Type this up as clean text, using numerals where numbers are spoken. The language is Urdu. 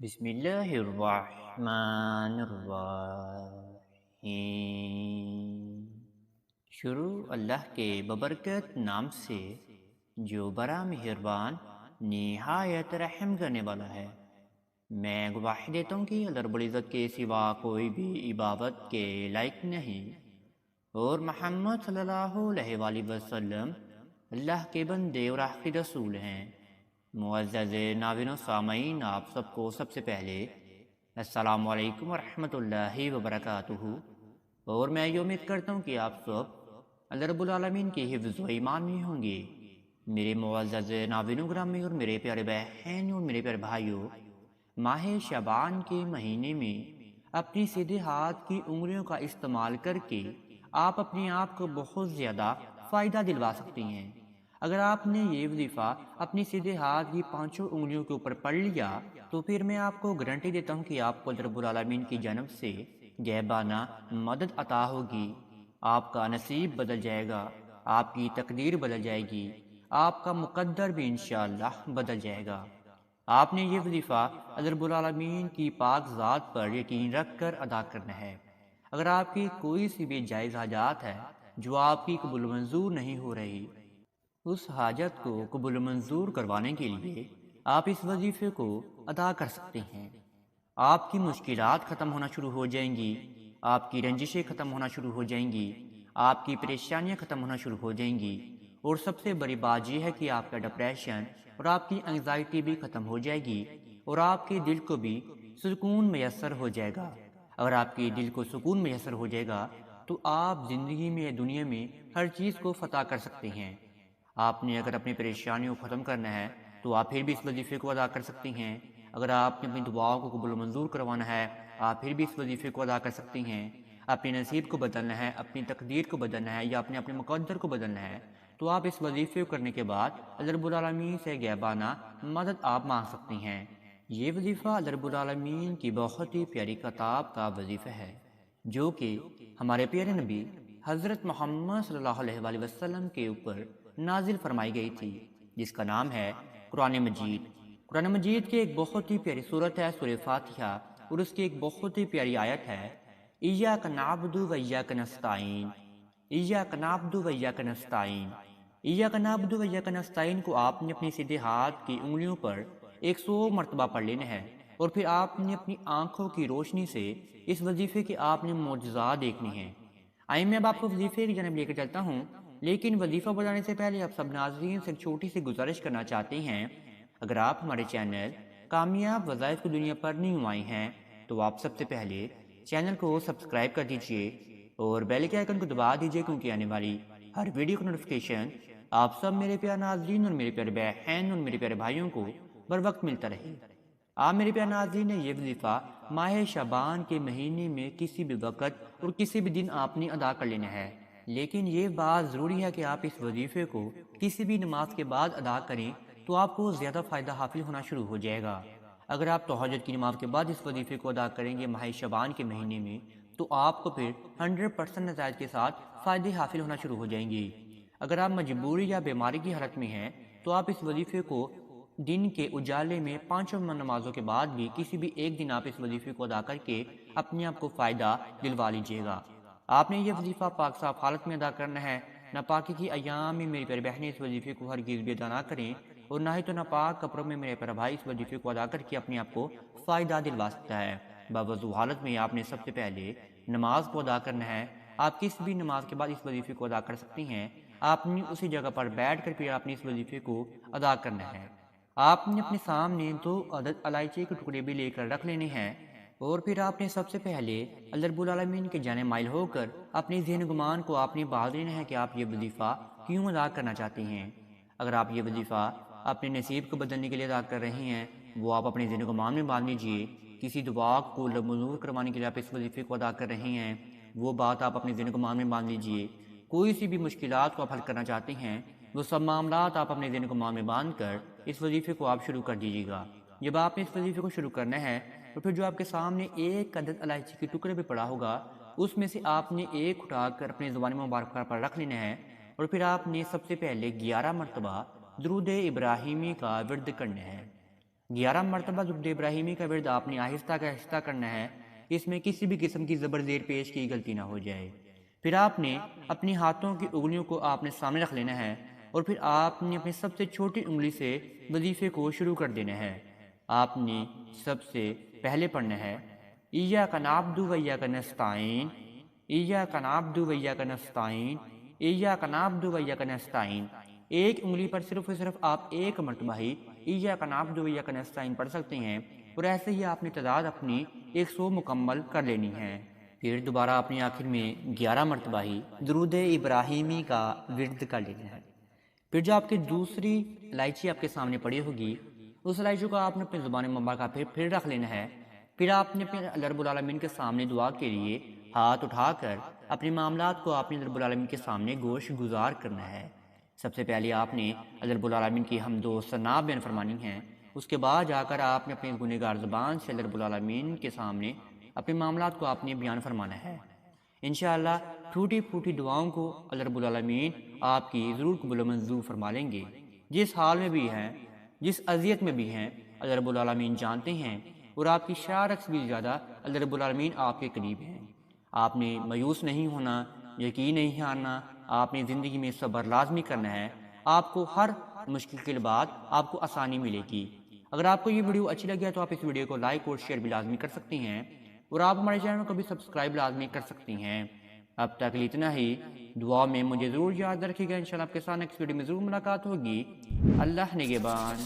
بسم اللہ الرحمن الرحیم۔ شروع اللہ کے ببرکت نام سے جو بڑا مہربان نہایت رحم کرنے والا ہے۔ میں گواہی دیتا ہوں کہ اللہ رب العزت کے سوا کوئی بھی عبادت کے لائق نہیں، اور محمد صلی اللہ علیہ وآلہ وسلم اللہ کے بندے اور آخری رسول ہیں۔ معزز ناظرین و سامعین، آپ سب کو سب سے پہلے السلام علیکم ورحمۃ اللہ وبرکاتہ، اور میں یہ امید کرتا ہوں کہ آپ سب اللہ رب العالمین کی حفظ و ایمان میں ہوں گے۔ میرے معزز ناظرین و گرامی اور میرے پیارے بہن اور میرے پیارے بھائیوں، ماہ شعبان کے مہینے میں اپنی سیدھے ہاتھ کی انگلیوں کا استعمال کر کے آپ اپنے آپ کو بہت زیادہ فائدہ دلوا سکتی ہیں۔ اگر آپ نے یہ وظیفہ اپنی سیدھے ہاتھ کی پانچوں انگلیوں کے اوپر پڑھ لیا تو پھر میں آپ کو گارنٹی دیتا ہوں کہ آپ کو اللہ رب العالمین کی جانب سے غیبانہ مدد عطا ہوگی۔ آپ کا نصیب بدل جائے گا، آپ کی تقدیر بدل جائے گی، آپ کا مقدر بھی انشاءاللہ بدل جائے گا۔ آپ نے یہ وظیفہ اللہ رب العالمین کی پاک ذات پر یقین رکھ کر ادا کرنا ہے۔ اگر آپ کی کوئی سی بھی جائز حاجات ہے جو آپ کی قبول منظور نہیں ہو رہی، اس حاجت کو قبول منظور کروانے کے لیے آپ اس وظیفے کو ادا کر سکتے ہیں۔ آپ کی مشکلات ختم ہونا شروع ہو جائیں گی، آپ کی رنجشیں ختم ہونا شروع ہو جائیں گی، آپ کی پریشانیاں ختم ہونا شروع ہو جائیں گی، اور سب سے بڑی بات یہ ہے کہ آپ کا ڈپریشن اور آپ کی انگزائٹی بھی ختم ہو جائے گی، اور آپ کے دل کو بھی سکون میسر ہو جائے گا۔ اگر آپ کے دل کو سکون میسر ہو جائے گا تو آپ زندگی میں دنیا میں ہر چیز کو فتح کر سکتے ہیں۔ آپ نے اگر اپنی پریشانیوں کو ختم کرنا ہے تو آپ پھر بھی اس وظیفے کو ادا کر سکتی ہیں۔ اگر آپ نے اپنی دعاؤں کو قبول و منظور کروانا ہے، آپ پھر بھی اس وظیفے کو ادا کر سکتی ہیں۔ اپنے نصیب کو بدلنا ہے، اپنی تقدیر کو بدلنا ہے، یا اپنے مقدر کو بدلنا ہے، تو آپ اس وظیفے کو کرنے کے بعد اللہ رب العالمین سے غیبانہ مدد آپ مانگ سکتی ہیں۔ یہ وظیفہ اللہ رب العالمین کی بہت ہی پیاری کتاب کا وظیفہ ہے، جو کہ ہمارے پیارے نبی حضرت محمد صلی اللہ علیہ وآلہ وسلم کے اوپر نازل فرمائی گئی تھی، جس کا نام ہے قرآن مجید۔ قرآن مجید کی ایک بہت ہی پیاری صورت ہے سورہ فاتحہ، اور اس کی ایک بہت ہی پیاری آیت ہے ایاک نعبد و ایاک نستعین۔ ایاک نعبد و ایاک نستعین، ایاک نعبد و ایاک نستعین کو آپ نے اپنی سیدھے ہاتھ کی انگلیوں پر 100 مرتبہ پڑھ لینا ہے، اور پھر آپ نے اپنی آنکھوں کی روشنی سے اس وظیفے کے آپ نے معجزات دیکھنے ہیں۔ آئیں میں اب آپ کو وظیفے کی جانب لے کر چلتا ہوں، لیکن وظیفہ بتانے سے پہلے آپ سب ناظرین سے ایک چھوٹی سی گزارش کرنا چاہتے ہیں۔ اگر آپ ہمارے چینل کامیاب وظائف کی دنیا پر نیو آئے ہیں تو آپ سب سے پہلے چینل کو سبسکرائب کر دیجئے اور بیل کے آئیکن کو دبا دیجئے، کیونکہ آنے والی ہر ویڈیو کی نوٹیفیکیشن آپ سب میرے پیارے ناظرین اور میرے پیارے بہن اور میرے پیارے بھائیوں کو بر وقت ملتا رہے۔ آپ میرے پیارے ناظرین نے یہ وظیفہ ماہ شعبان کے مہینے میں کسی بھی وقت اور کسی بھی دن آپ نے ادا کر لینا ہے، لیکن یہ بات ضروری ہے کہ آپ اس وظیفے کو کسی بھی نماز کے بعد ادا کریں تو آپ کو زیادہ فائدہ حاصل ہونا شروع ہو جائے گا۔ اگر آپ تہجد کی نماز کے بعد اس وظیفے کو ادا کریں گے ماہ شعبان کے مہینے میں تو آپ کو پھر 100% نتائج کے ساتھ فائدے حاصل ہونا شروع ہو جائیں گے۔ اگر آپ مجبوری یا بیماری کی حالت میں ہیں تو آپ اس وظیفے کو دن کے اجالے میں 5 نمازوں کے بعد بھی کسی بھی ایک دن آپ اس وظیفے کو ادا کر کے اپنے آپ کو فائدہ دلوا لیجئے گا۔ آپ نے یہ وظیفہ پاک صاف حالت میں ادا کرنا ہے۔ ناپاکی کی ایام میں میری پیاری بہنیں اس وظیفے کو ہرگز بھی ادا نہ کریں، اور نہ ہی تو ناپاک کپڑوں میں میرے پیارا بھائی اس وظیفے کو ادا کر کے اپنے آپ کو فائدہ دلوا سکتا ہے۔ باوضو حالت میں آپ نے سب سے پہلے نماز کو ادا کرنا ہے۔ آپ کس بھی نماز کے بعد اس وظیفے کو ادا کر سکتی ہیں۔ آپ نے اسی جگہ پر بیٹھ کر پھر آپ نے اس وظیفے کو ادا کرنا ہے۔ آپ نے اپنے سامنے 2 عدد الائچی کے ٹکڑے بھی لے کر رکھ لینے ہیں، اور پھر آپ نے سب سے پہلے اللہ رب العالمین کے جانے مائل ہو کر اپنے ذہن گمان کو آپ نے باندھ لینا ہے کہ آپ یہ وظیفہ کیوں ادا کرنا چاہتے ہیں۔ اگر آپ یہ وظیفہ اپنے نصیب کو بدلنے کے لیے ادا کر رہے ہیں، وہ آپ اپنے ذہن گمان میں باندھ لیجئے۔ کسی دعا کو منظور کروانے کے لیے آپ اس وظیفے کو ادا کر رہے ہیں، وہ بات آپ اپنے ذہن گمان میں باندھ لیجئے۔ کوئی سی بھی مشکلات کو آپ حل کرنا چاہتے ہیں، وہ سب معاملات آپ اپنے ذہن گمان میں باندھ کر اس وظیفے کو آپ شروع کر دیجیے گا۔ جب آپ نے اس وظیفے کو شروع کرنا ہے تو پھر جو آپ کے سامنے 1 عدد الائچی کے ٹکڑے پہ پڑا ہوگا، اس میں سے آپ نے ایک اٹھا کر اپنے زبان مبارکہ پر رکھ لینا ہے، اور پھر آپ نے سب سے پہلے 11 مرتبہ درود ابراہیمی کا ورد کرنا ہے۔ 11 مرتبہ درود ابراہیمی کا ورد آپ نے آہستہ آہستہ کرنا ہے، اس میں کسی بھی قسم کی زبر زیر پیش کی غلطی نہ ہو جائے۔ پھر آپ نے اپنی ہاتھوں کی انگلیوں کو آپ نے سامنے رکھ لینا ہے، اور پھر آپ نے اپنی سب سے چھوٹی انگلی سے وظیفے کو شروع کر دینا ہے۔ آپ نے سب سے پہلے پڑھنا ہے ایاک نعبد و ایاک نستعین، ایاک نعبد و ایاک نستعین، ایاک نعبد و ایاک نستعین۔ ایک انگلی پر صرف اور صرف آپ ایک مرتبہ ہی ایاک نعبد و ایاک نستعین پڑھ سکتے ہیں، اور ایسے ہی آپ نے تعداد اپنی 100 مکمل کر لینی ہے۔ پھر دوبارہ اپنی آخر میں 11 مرتبہ ہی درود ابراہیمی کا ورد کر لینا ہے۔ پھر جو آپ کی دوسری الائچی آپ کے سامنے پڑی ہوگی، اس الائچی کو آپ نے اپنی زبان مبارکہ پھر رکھ لینا ہے۔ پھر آپ نے اپنے اللہ رب العالمین کے سامنے دعا کے لیے ہاتھ اٹھا کر اپنے معاملات کو آپ نے اللہ رب العالمین کے سامنے گوش گزار کرنا ہے۔ سب سے پہلے آپ نے اللہ رب العالمین کی حمد و ثنا بیان فرمانی ہے، اس کے بعد جا کر آپ نے اپنی گنہگار زبان سے اللہ رب العالمین کے سامنے اپنے معاملات کو آپ نے بیان فرمانا ہے۔ انشاءاللہ ٹوٹی پھوٹی دعاؤں کو اللہ رب العالمین آپ کی ضرور قبول و منظور فرما لیں گے۔ جس حال میں بھی ہیں، جس اذیت میں بھی ہیں، اللہ رب العالمین جانتے ہیں، اور آپ کی شارک سے بھی زیادہ اللہ رب العالمین آپ کے قریب ہیں۔ آپ نے مایوس نہیں ہونا، یقین نہیں ہارنا، آپ نے زندگی میں صبر لازمی کرنا ہے۔ آپ کو ہر مشکل کے بعد آپ کو آسانی ملے گی۔ اگر آپ کو یہ ویڈیو اچھی لگی ہے تو آپ اس ویڈیو کو لائک اور شیئر بھی لازمی کر سکتی ہیں، اور آپ ہمارے چینل کو بھی سبسکرائب لازمی کر سکتی ہیں۔ اب تک اتنا ہی، دعا میں مجھے ضرور یاد رکھیے گا۔ انشاءاللہ آپ کے ساتھ نیکسٹ ویڈیو میں ضرور ملاقات ہوگی۔ اللہ نگہبان۔